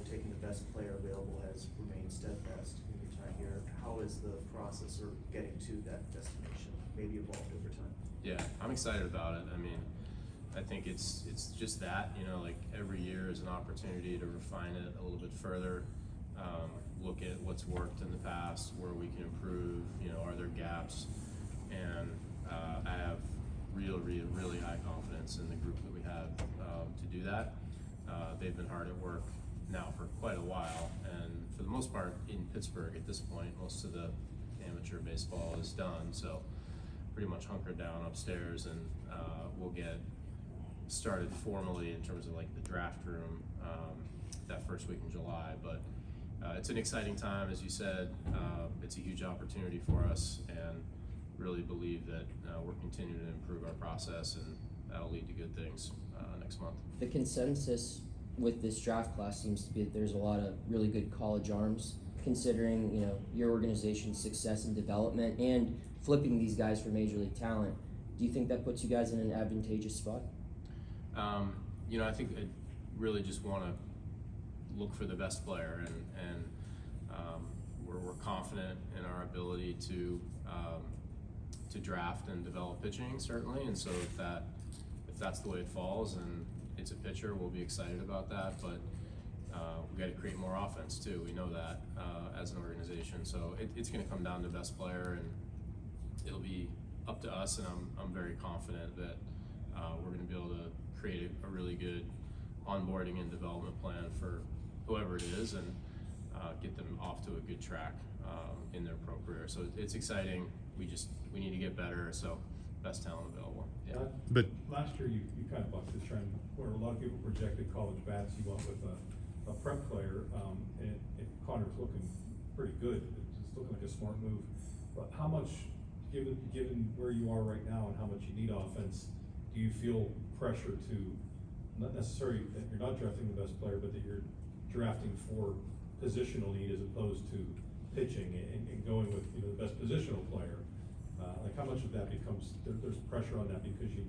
taking the best player available has remained steadfast in your time here. How is the process of getting to that destination maybe evolved over time? Yeah, I'm excited about it. I mean, I think it's just that, you know, like every year is an opportunity to refine it a little bit further, look at what's worked in the past, where we can improve, you know, are there gaps, and I have really high confidence in the group that we have to do that. They've been hard at work now for quite a while, and for the most part in Pittsburgh at this point, most of the amateur baseball is done, so pretty much hunkered down upstairs, and we'll get started formally in terms of like the draft room that first week in July. But it's an exciting time, as you said. It's a huge opportunity for us, and really believe that we're continuing to improve our process, and that'll lead to good things next month. The consensus with this draft class seems to be that there's a lot of really good college arms, considering, you know, your organization's success and development and flipping these guys for major league talent. Do you think that puts you guys in an advantageous spot? You know, I think I really just want to look for the best player, and we're confident in our ability to draft and develop pitching, certainly. And so if that's the way it falls and it's a pitcher, we'll be excited about that. But we got to create more offense too. We know that as an organization. So it's going to come down to best player, and it'll be up to us. And I'm very confident that we're going to be able to create a really good onboarding and development plan for whoever it is, and get them off to a good track in their pro career. So it's exciting. We need to get better. So best talent available. Yeah. But last year you kind of bucked the trend where a lot of people projected college bats. You went with a prep player, and Konnor's looking pretty good. It's looking like a smart move. But how much, given where you are right now and how much you need offense, do you feel pressure to, not necessarily that you're not drafting the best player, but that you're drafting for positional need as opposed to pitching, and going with, you know, the best positional player? Like how much of that becomes, there's pressure on that because you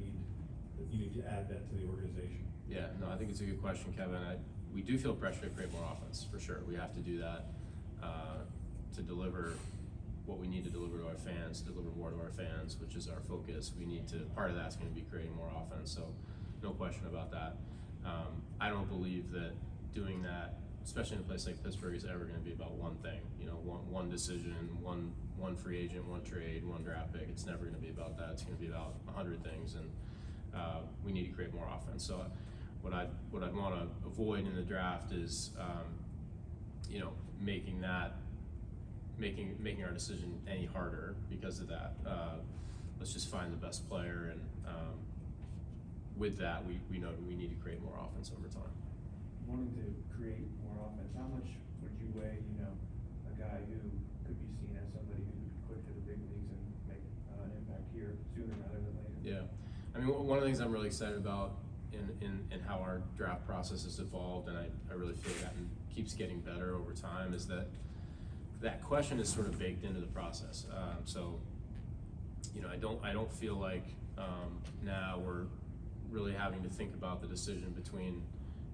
need to add that to the organization? Yeah, no, I think it's a good question, Kevin. We do feel pressure to create more offense, for sure. We have to do that to deliver what we need to deliver to our fans, deliver more to our fans, which is our focus. Part of that's going to be creating more offense, so no question about that. I don't believe that doing that, especially in a place like Pittsburgh, is ever going to be about one thing. You know, one decision, one free agent, one trade, one draft pick. It's never going to be about that. It's going to be about 100 things, and we need to create more offense. So what I'd want to avoid in the draft is, you know, making our decision any harder because of that. Let's just find the best player, and with that, we know we need to create more offense over time. Wanting to create more offense, how much would you weigh, you know, a guy who could be seen as somebody who could quick to the big leagues and make an impact here sooner rather than later? Yeah, I mean, one of the things I'm really excited about in how our draft process has evolved, and I really feel that keeps getting better over time, is that question is sort of baked into the process. So, you know, I don't feel like now we're really having to think about the decision between,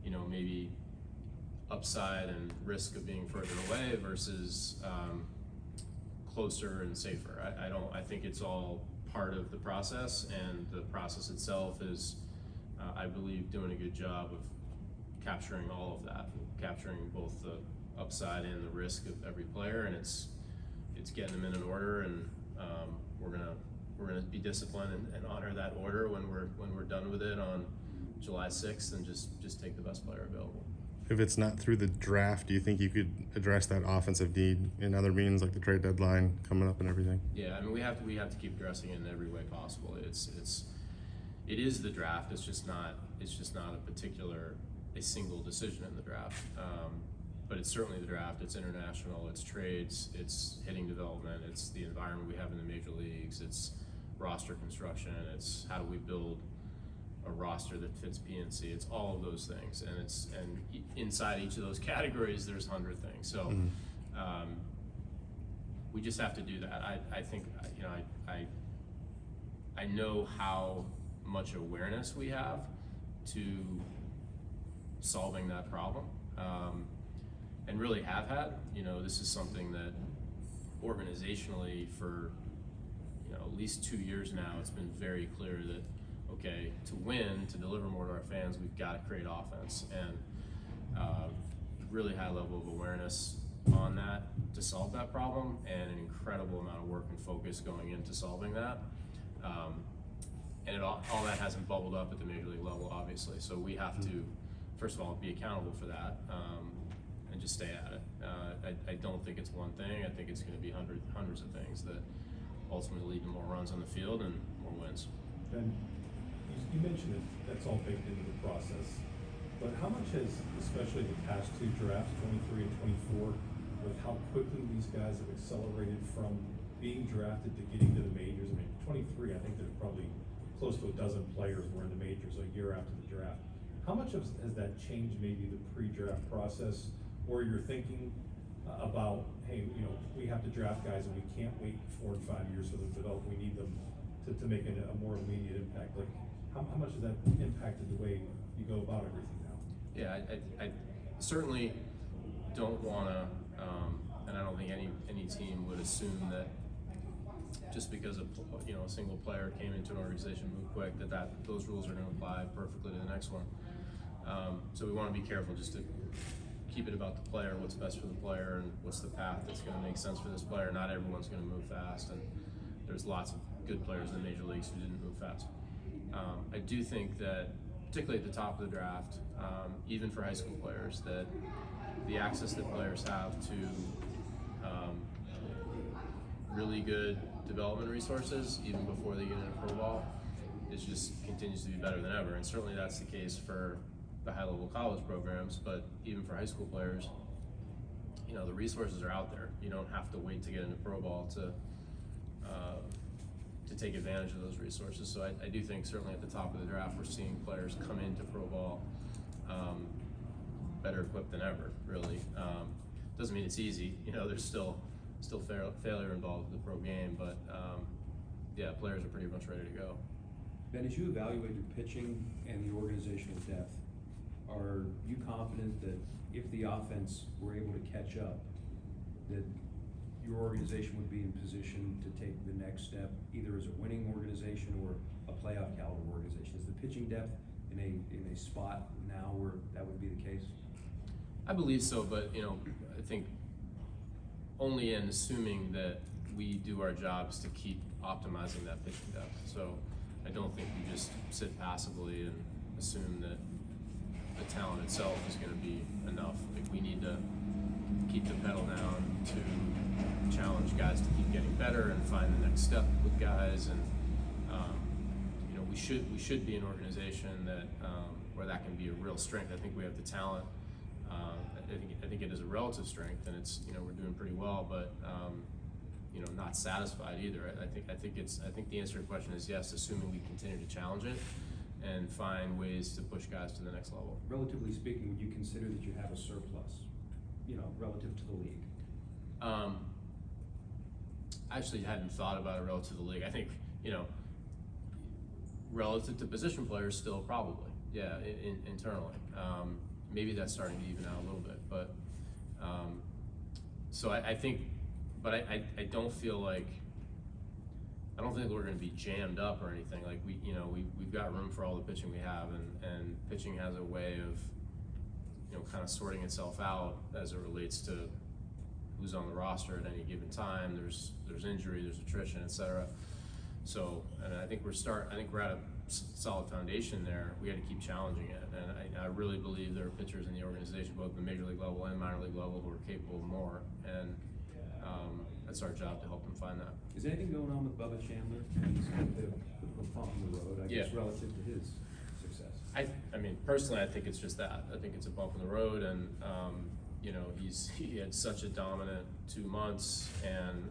you know, maybe upside and risk of being further away versus closer and safer. I think it's all part of the process, and the process itself is, I believe, doing a good job of capturing all of that, capturing both the upside and the risk of every player, and it's getting them in an order, and we're gonna be disciplined and honor that order when we're done with it on July 6th, and just take the best player available. If it's not through the draft, do you think you could address that offensive need in other means, like the trade deadline coming up and everything? Yeah, I mean, we have to keep addressing it in every way possible. It is the draft. It's just not a single decision in the draft. But it's certainly the draft. It's international. It's trades. It's hitting development. It's the environment we have in the major leagues. It's roster construction. It's how do we build a roster that fits PNC. It's all of those things, and inside each of those categories, there's 100 things. So we just have to do that. I think, you know, I know how much awareness we have to solving that problem. and really have had. This is something that organizationally for at least 2 years now, it's been very clear that, okay, to win, to deliver more to our fans, we've got to create offense, and really high level of awareness on that to solve that problem, and an incredible amount of work and focus going into solving that. And all that hasn't bubbled up at the major league level, obviously. So we have to, first of all, be accountable for that, and just stay at it. I don't think it's one thing. I think it's going to be hundreds of things that ultimately lead to more runs on the field and more wins. Ben, you mentioned that that's all baked into the process, but how much has, especially the past two drafts, 23 and 24, with how quickly these guys have accelerated from being drafted to getting to the majors? I mean, 23, I think there's probably close to a dozen players were in the majors a year after the draft. How much has that changed maybe the pre-draft process, or you're thinking about, hey, we have to draft guys and we can't wait 4 and 5 years for them to develop. We need them to make a more immediate impact. Like, how much has that impacted the way you go about everything now? Yeah, I certainly don't want to, and I don't think any team would assume that just because a single player came into an organization, moved quick, that those rules are going to apply perfectly to the next one. So we want to be careful just to keep it about the player, what's best for the player, and what's the path that's going to make sense for this player. Not everyone's going to move fast, and there's lots of good players in the major leagues who didn't move fast. I do think that, particularly at the top of the draft, even for high school players, that the access that players have to really good development resources, even before they get into pro ball, continues to be better than ever. And certainly that's the case for the high-level college programs, but even for high school players, the resources are out there. You don't have to wait to get into pro ball to take advantage of those resources. So I do think certainly at the top of the draft, we're seeing players come into pro ball better equipped than ever, really. Doesn't mean it's easy. There's still failure involved with the pro game, but yeah, players are pretty much ready to go. Ben, as you evaluate your pitching and the organizational depth, are you confident that if the offense were able to catch up, that your organization would be in position to take the next step, either as a winning organization or a playoff caliber organization? Is the pitching depth in a spot now where that would be the case? I believe so, but I think only in assuming that we do our jobs to keep optimizing that pitching depth. So I don't think we just sit passively and assume that the talent itself is going to be enough. Like, we need to keep the pedal down to challenge guys to keep getting better and find the next step with guys. And we should be an organization that where that can be a real strength. I think we have the talent. I think it is a relative strength, and it's we're doing pretty well, but not satisfied either. I think the answer to your question is yes, assuming we continue to challenge it and find ways to push guys to the next level. Relatively speaking, would you consider that you have a surplus, relative to the league? I actually hadn't thought about it relative to the league. I think, relative to position players, still probably, yeah, internally. Maybe that's starting to even out a little bit, but so I think, but I don't feel like, I don't think we're going to be jammed up or anything. Like we've got room for all the pitching we have, and pitching has a way of, kind of sorting itself out as it relates to who's on the roster at any given time. There's injury, there's attrition, etc. So, and I think we're at a solid foundation there. We got to keep challenging it, and I really believe there are pitchers in the organization, both the major league level and minor league level, who are capable of more, and that's our job to help them find that. Is anything going on with Bubba Chandler? He's got a bit of a bump in the road, I guess, relative to his success. I mean, personally, I think it's just that. I think it's a bump in the road, and he had such a dominant 2 months, and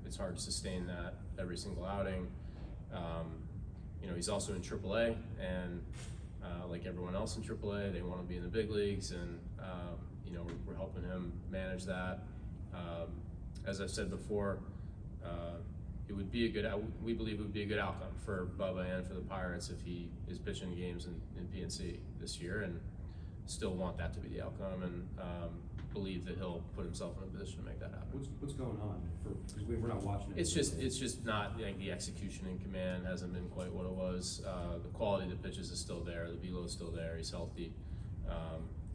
it's hard to sustain that every single outing. He's also in AAA, and like everyone else in AAA, they want to be in the big leagues, and we're helping him manage that. As I've said before, we believe it would be a good outcome for Bubba and for the Pirates if he is pitching games in PNC this year, and still want that to be the outcome. And believe that he'll put himself in a position to make that happen. What's going on because we're not watching it. It's just not, like, the execution in command hasn't been quite what it was. The quality of the pitches is still there. The velo is still there. He's healthy.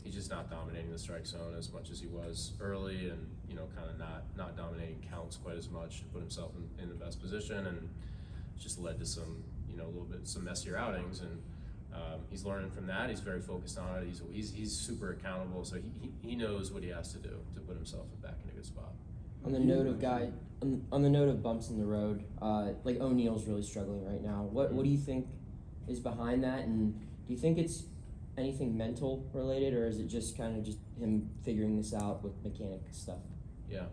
He's just not dominating the strike zone as much as he was early, and kind of not dominating counts quite as much to put himself in the best position, and it's just led to some some messier outings. And he's learning from that. He's very focused on it. He's super accountable, so he knows what he has to do to put himself back in a good spot. On the note of bumps in the road, like O'Neill's really struggling right now. What do you think is behind that, and do you think it's anything mental related, or is it just kind of just him figuring this out with mechanic stuff? Yeah,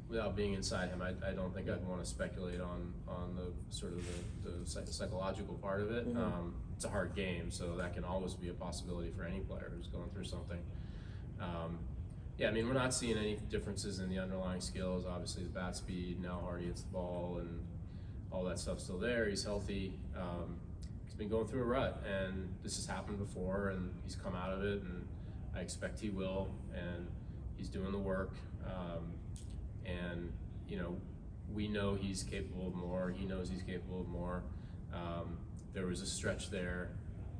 without being inside him, I don't think I'd want to speculate on the sort of the psychological part of it. Mm-hmm. It's a hard game, so that can always be a possibility for any player who's going through something. Yeah, I mean, we're not seeing any differences in the underlying skills. Obviously, the bat speed, now Hardy hits the ball, and all that stuff's still there. He's healthy. He's been going through a rut, and this has happened before, and he's come out of it, and I expect he will, and he's doing the work. And we know he's capable of more. He knows he's capable of more. There was a stretch there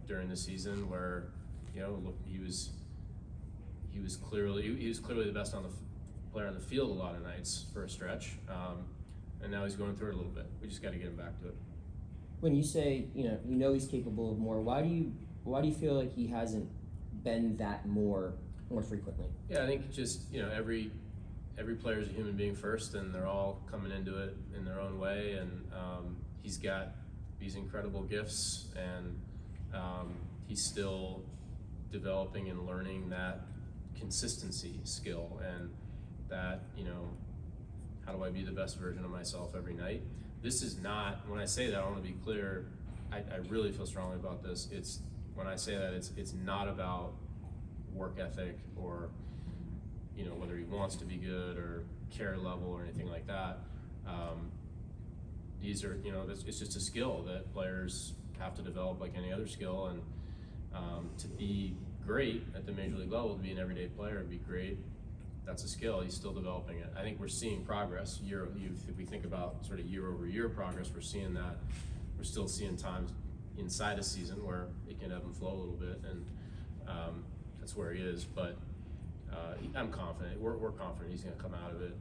during the season where, look, he was clearly the best player on the field a lot of nights for a stretch, and now he's going through it a little bit. We just got to get him back to it. When you say he's capable of more, why do you feel like he hasn't been that more frequently? Yeah, I think just every player is a human being first, and they're all coming into it in their own way, and he's got these incredible gifts, and he's still developing and learning that consistency skill, and that how do I be the best version of myself every night. This is not, when I say that, I want to be clear, I really feel strongly about this. It's when I say that, it's not about work ethic or whether he wants to be good or care level or anything like that. These are, it's just a skill that players have to develop like any other skill, and to be great at the major league level, to be an everyday player, to be great, that's a skill. He's still developing it. I think we're seeing progress. If we think about sort of year over year progress, we're seeing that. We're still seeing times inside a season where it can ebb and flow a little bit, and that's where he is. But I'm confident. We're confident he's going to come out of it.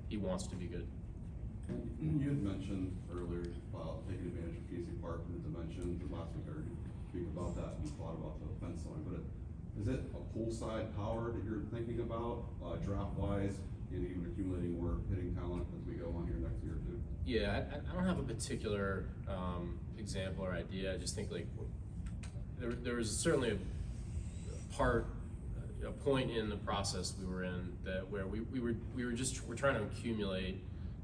He wants to be good. You had mentioned earlier about taking advantage of Casey Park and the dimensions. Last week I heard you speak about that and you thought about the fence line. But is it a pull side power that you're thinking about, draft wise, and even accumulating more hitting talent as we go on here next year too? Yeah, I don't have a particular example or idea. I just think like there was certainly a point in the process we were in that where we're trying to accumulate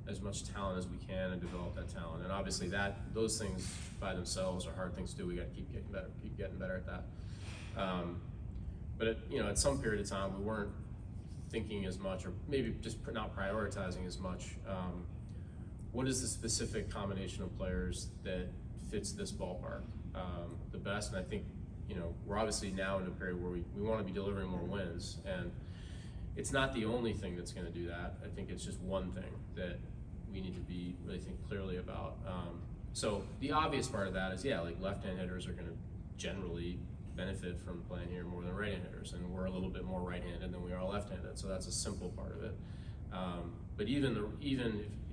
as much talent as we can and develop that talent. And obviously those things by themselves are hard things to do. We got to keep getting better at that. But at some period of time we weren't thinking as much, or maybe just not prioritizing as much. What is the specific combination of players that fits this ballpark the best? And I think we're obviously now in a period where we want to be delivering more wins, and it's not the only thing that's going to do that. I think it's just one thing that we need to be really think clearly about. So the obvious part of that is, like left-hand hitters are going to generally benefit from playing here more than right-hand hitters, and we're a little bit more right-handed than we are left-handed, so that's a simple part of it. But even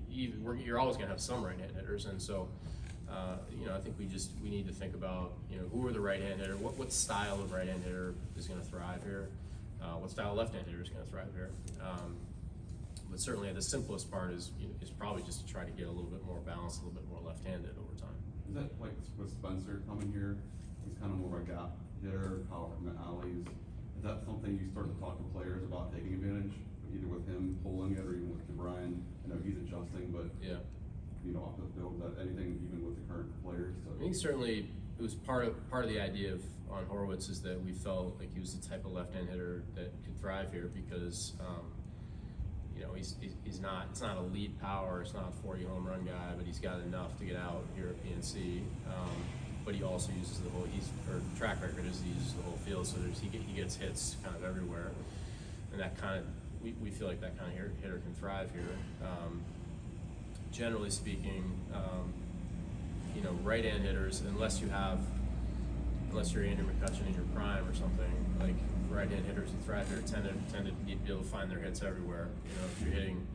you're always going to have some right-hand hitters, and so I think we need to think about who are the right-hand hitter, what style of right-hand hitter is going to thrive here, what style of left-hand hitter is going to thrive here. But certainly the simplest part is probably just to try to get a little bit more balanced, a little bit more left-handed over time. Is that like with Spencer coming here? He's kind of more of a gap hitter, power in the alleys. Is that something you start to talk to players about taking advantage, either with him pulling it or even with Brian? I know he's adjusting, but yeah, off the field, is that anything even with the current players? I think certainly it was part of the idea on Horwitz is that we felt like he was the type of left-hand hitter that could thrive here because he's not, it's not elite power, it's not a 40 home run guy, but he's got enough to get out here at PNC. but he also uses the whole, track record is he uses the whole field, so he gets hits kind of everywhere. And that kind of, we feel like that kind of hitter can thrive here. Generally speaking, right-hand hitters, unless you're Andrew McCutcheon in your prime or something, like right-hand hitters who thrive here tend to be able to find their hits everywhere. If you're hitting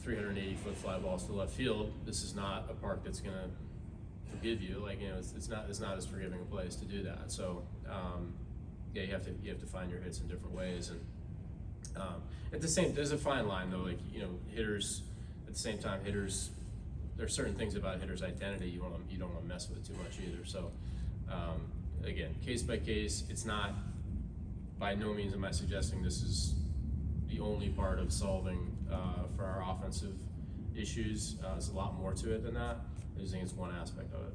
380-foot fly balls to left field, this is not a park that's going to forgive you. It's not as forgiving a place to do that. So, you have to find your hits in different ways. And at the same, there's a fine line though. Hitters at the same time, hitters. There are certain things about hitters' identity you don't want to mess with it too much either. So, again, case by case. It's not. By no means am I suggesting this is the only part of solving for our offensive issues. There's a lot more to it than that. I just think it's one aspect of it.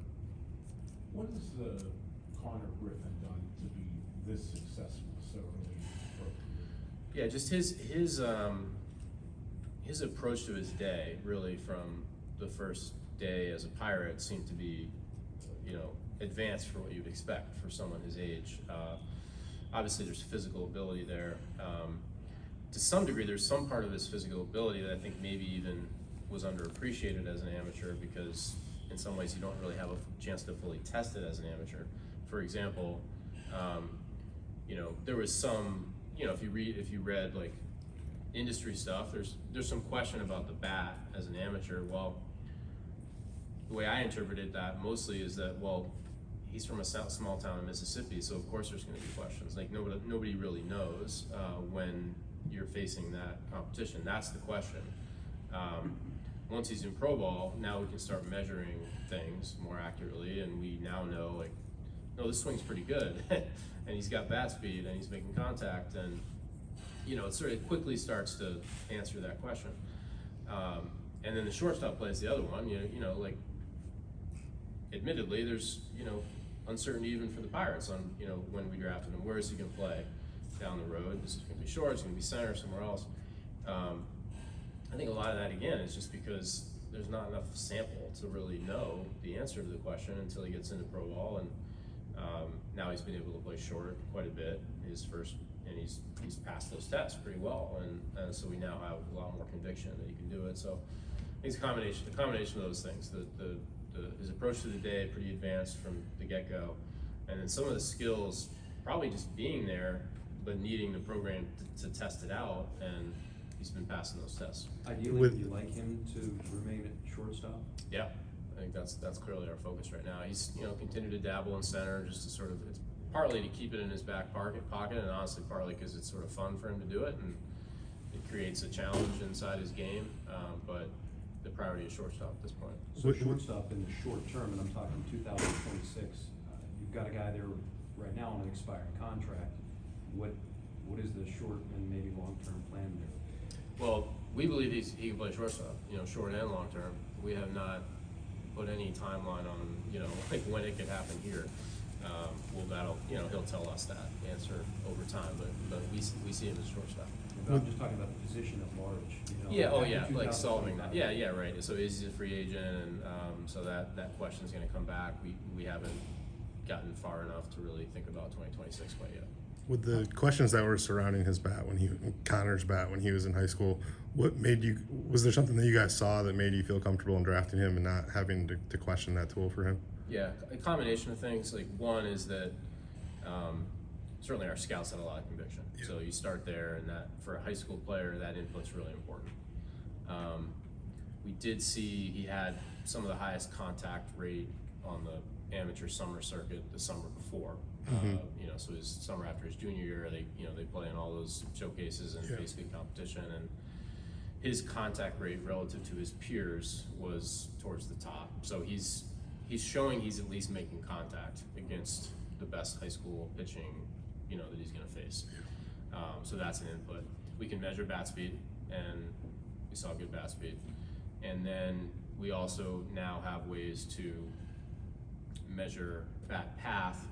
What has Konnor Griffin done to be this successful so early in his pro career? Yeah, just his approach to his day, really from the first day as a Pirate, seemed to be, advanced for what you'd expect for someone his age. Obviously, there's physical ability there. To some degree, there's some part of his physical ability that I think maybe even was underappreciated as an amateur, because in some ways you don't really have a chance to fully test it as an amateur. For example, there was some, if you read like industry stuff, there's some question about the bat as an amateur. Well, the way I interpreted that mostly is that, well, he's from a small town in Mississippi, so of course there's going to be questions. Like nobody really knows when you're facing that competition. That's the question. Once he's in pro ball, now we can start measuring things more accurately, and we now know, like, no, this swing's pretty good, and he's got bat speed, and he's making contact, and it quickly starts to answer that question. And then the shortstop plays the other one. Like, admittedly, there's uncertainty even for the Pirates on when we drafted him. Where is he going to play down the road? Is it going to be short? Is it going to be center? Somewhere else? I think a lot of that, again, is just because there's not enough sample to really know the answer to the question until he gets into pro ball. And now he's been able to play short quite a bit. And he's passed those tests pretty well. And so we now have a lot more conviction that he can do it. So I think it's a combination of those things. His approach to the day, pretty advanced from the get-go. And then some of the skills, probably just being there, but needing the program to test it out, and he's been passing those tests. Ideally, would you like him to remain at shortstop? Yeah, I think that's clearly our focus right now. He's continued to dabble in center, just to sort of, it's partly to keep it in his back pocket, and honestly partly because it's sort of fun for him to do it, and it creates a challenge inside his game. But the priority is shortstop at this point. So shortstop in the short term, and I'm talking 2026. You've got a guy there right now on an expiring contract. What is the short and maybe long-term plan there? Well, we believe he can play shortstop, short and long term. We have not put any timeline on, like when it could happen here. He'll tell us that answer over time, but we see him as shortstop. I'm just talking about the position at large. Yeah, like solving that. Yeah, right. So is he a free agent, and so that question is going to come back. We haven't gotten far enough to really think about 2026 quite yet. With the questions that were surrounding his bat Connor's bat when he was in high school, was there something that you guys saw that made you feel comfortable in drafting him and not having to question that tool for him? Yeah, a combination of things. Like, one is that certainly our scouts had a lot of conviction. Yeah. So you start there, and that for a high school player, that input's really important. We did see he had some of the highest contact rate on the amateur summer circuit the summer before. Mm-hmm. So his summer after his junior year, they play in all those showcases and face good competition, and his contact rate relative to his peers was towards the top. So he's showing he's at least making contact against the best high school pitching, that he's going to face. So that's an input. We can measure bat speed, and we saw good bat speed. And then we also now have ways to measure bat path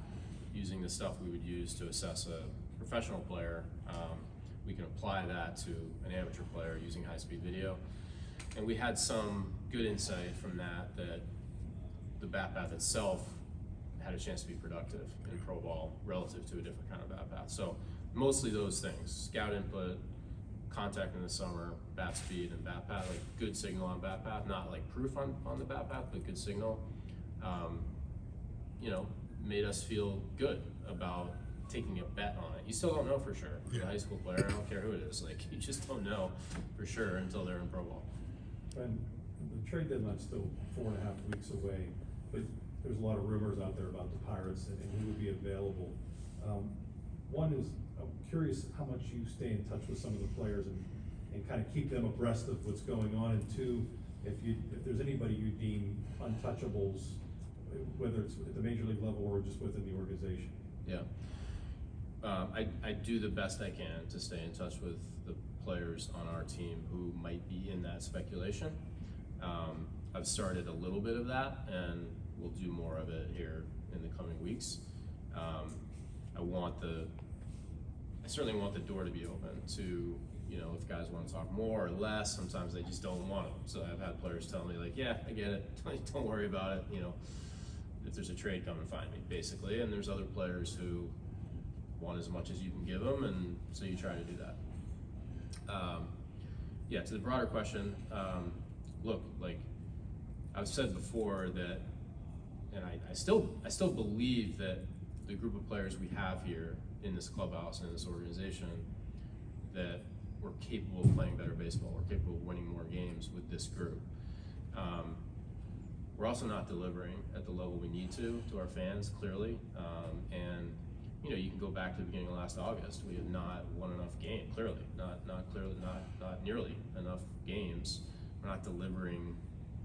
using the stuff we would use to assess a professional player. We can apply that to an amateur player using high-speed video. And we had some good insight from that the bat path itself had a chance to be productive in pro ball relative to a different kind of bat path. So mostly those things: scout input, contact in the summer, bat speed, and bat path. Like good signal on bat path, not like proof on the bat path, but good signal. You know, made us feel good about taking a bet on it. You still don't know for sure. As a high school player, I don't care who it is. Like, you just don't know for sure until they're in pro ball. And the trade deadline's still 4.5 weeks away, but there's a lot of rumors out there about the Pirates and who would be available. One is, I'm curious how much you stay in touch with some of the players and kind of keep them abreast of what's going on. And two, if there's anybody you deem untouchables, whether it's at the major league level or just within the organization. Yeah. I do the best I can to stay in touch with the players on our team who might be in that speculation. I've started a little bit of that, and we'll do more of it here in the coming weeks. I certainly want the door to be open to, you know, if guys want to talk more or less. Sometimes they just don't want to. So I've had players tell me, like, yeah, I get it, don't worry about it, you know, if there's a trade, come and find me, basically. And there's other players who want as much as you can give them, and so you try to do that. Yeah, to the broader question, look, like I've said before that, and I still believe that the group of players we have here in this clubhouse and in this organization, that we're capable of playing better baseball. We're capable of winning more games with this group. We're also not delivering at the level we need to our fans, clearly. And you know, you can go back to the beginning of last August. We have not won enough games, clearly. Not nearly enough games. We're not delivering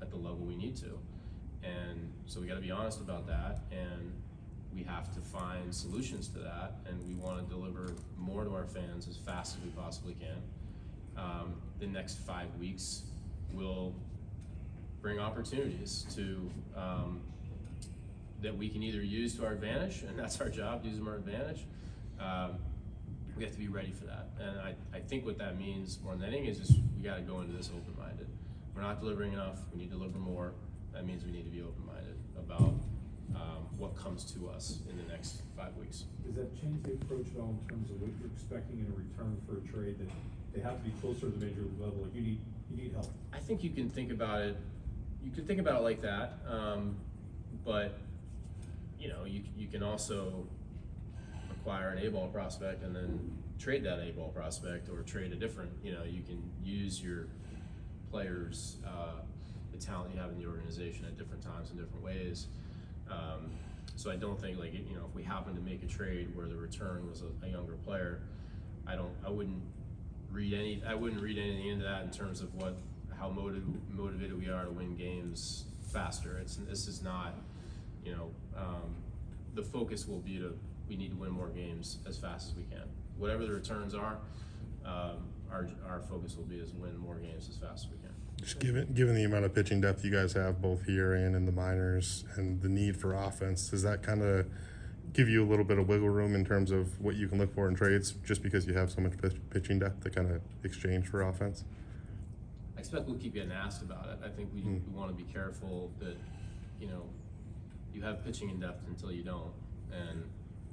at the level we need to. And so we gotta be honest about that, and we have to find solutions to that, and we wanna deliver more to our fans as fast as we possibly can. The next 5 weeks will bring opportunities to that we can either use to our advantage, and that's our job, use them to our advantage. We have to be ready for that. And I think what that means more than anything is just we gotta go into this open-minded. We're not delivering enough, we need to deliver more. That means we need to be open-minded about what comes to us in the next 5 weeks. Does that change the approach at all in terms of what you're expecting in a return for a trade, that they have to be closer to the major league level, like you need help? I think you can think about it, like that, but you know, you can also acquire an A-ball prospect and then trade that A-ball prospect, or trade a different, you know, you can use your players, the talent you have in the organization at different times in different ways. So I don't think, like, you know, if we happen to make a trade where the return was a younger player, I wouldn't read anything into that in terms of how motivated we are to win games faster. This is not, you know, the focus will be we need to win more games as fast as we can. Whatever the returns are, our focus will be is win more games as fast as we can. Just given the amount of pitching depth you guys have both here and in the minors, and the need for offense, does that kind of give you a little bit of wiggle room in terms of what you can look for in trades, just because you have so much pitching depth to kind of exchange for offense? I expect we'll keep getting asked about it. I think we want to be careful that, you know, you have pitching in depth until you don't, and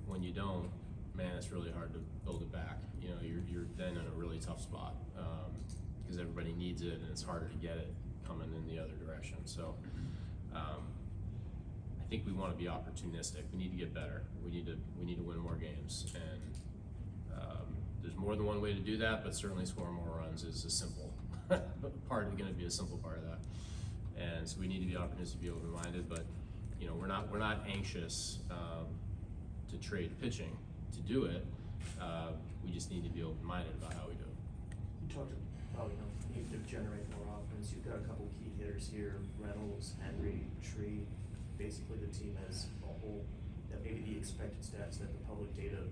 when you don't, man, it's really hard to build it back. You know, you're then in a really tough spot because everybody needs it, and it's harder to get it coming in the other direction. So I think we want to be opportunistic. We need to get better. We need to win more games, and there's more than one way to do that. But certainly, scoring more runs is a simple part. Going to be a simple part of that, and so we need to be opportunistic, be open-minded. But you know, we're not anxious to trade pitching to do it. We just need to be open-minded about how we do it. You talked about, you know, needing to generate more offense. You've got a couple key hitters here: Reynolds, Henry, Tree. Basically, the team as a whole. That maybe the expected stats that the public data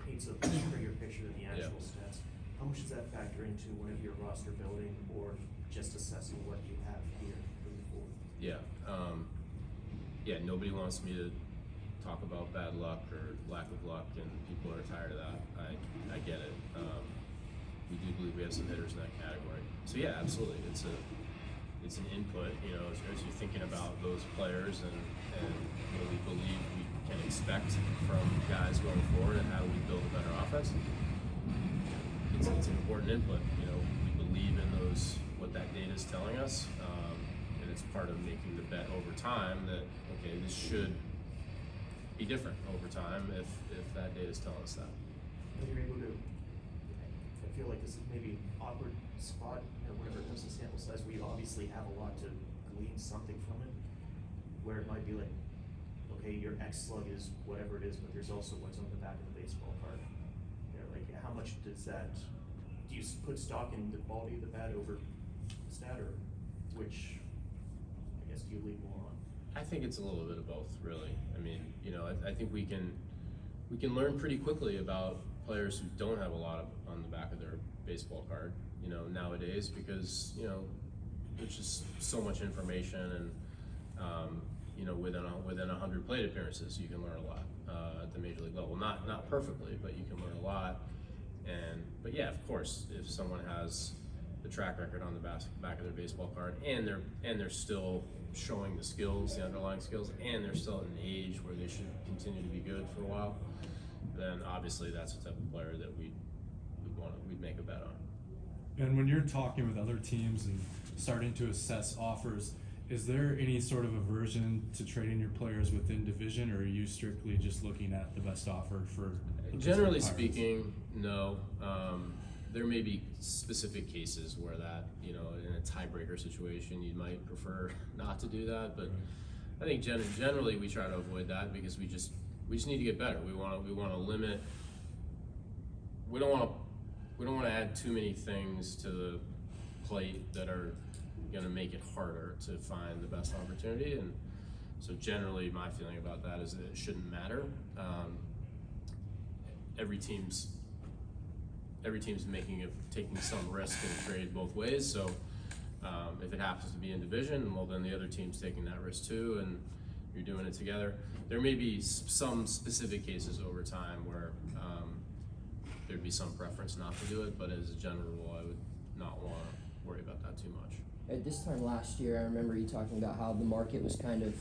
paints a bigger picture than the actual stats. How much does that factor into whenever you're roster building, or just assessing what you have here moving forward? Yeah. Yeah. Nobody wants me to talk about bad luck or lack of luck, and people are tired of that. I get it. We do believe we have some hitters in that category. So yeah, absolutely. It's an input, you know, as you're thinking about those players, and you know, we believe we expect from guys going forward, and how do we build a better offense. It's an important input. You know, we believe in what that data is telling us, and it's part of making the bet over time that, okay, this should be different over time if that data is telling us that. When you're able to, I feel like this is maybe an awkward spot, you know, whenever it comes to sample size, where you obviously have a lot to glean something from it, where it might be like, okay, your X slug is whatever it is, but there's also what's on the back of the baseball card. You know, like how much does that, do you put stock in the quality of the bat over stat, or which, I guess, do you leave more on? I think it's a little bit of both, really. I mean, you know, I think we can learn pretty quickly about players who don't have a lot on the back of their baseball card, you know, nowadays, because, you know, there's just so much information, and you know, within 100 plate appearances, you can learn a lot at the major league level. Not perfectly, but you can learn a lot. But yeah, of course, if someone has the track record on the back of their baseball card, and they're still showing the skills, the underlying skills, and they're still at an age where they should continue to be good for a while, then obviously that's the type of player that we'd make a bet on. And when you're talking with other teams and starting to assess offers, is there any sort of aversion to trading your players within division, or are you strictly just looking at the best offer for the Generally Pirates? speaking, no. There may be specific cases where that, you know, in a tiebreaker situation, you might prefer not to do that. But I think generally we try to avoid that, because we just need to get better. We want to limit. We don't want to add too many things to the plate that are going to make it harder to find the best opportunity. And so generally my feeling about that is that it shouldn't matter. Every team's taking some risk in a trade both ways. So if it happens to be in division, well, then the other team's taking that risk too, and you're doing it together. There may be some specific cases over time where there'd be some preference not to do it, but as a general rule, I would not want to worry about that too much. At this time last year, I remember you talking about how the market was kind of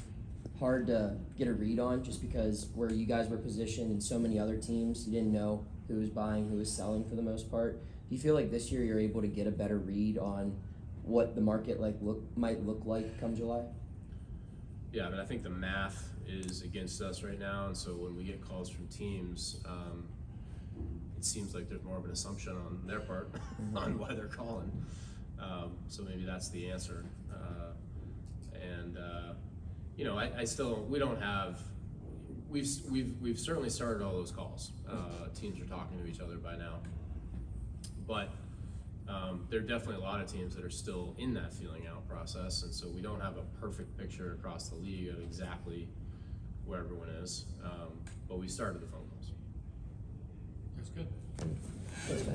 hard to get a read on, just because where you guys were positioned and so many other teams, you didn't know who was buying, who was selling for the most part. Do you feel like this year you're able to get a better read on what the market might look like come July? Yeah, I mean, I think the math is against us right now, and so when we get calls from teams, it seems like there's more of an assumption on their part on why they're calling. So maybe that's the answer. You know, we've certainly started all those calls. Teams are talking to each other by now, but there are definitely a lot of teams that are still in that feeling out process, and so we don't have a perfect picture across the league of exactly where everyone is, but we started the phone calls. That's good. Thanks, man.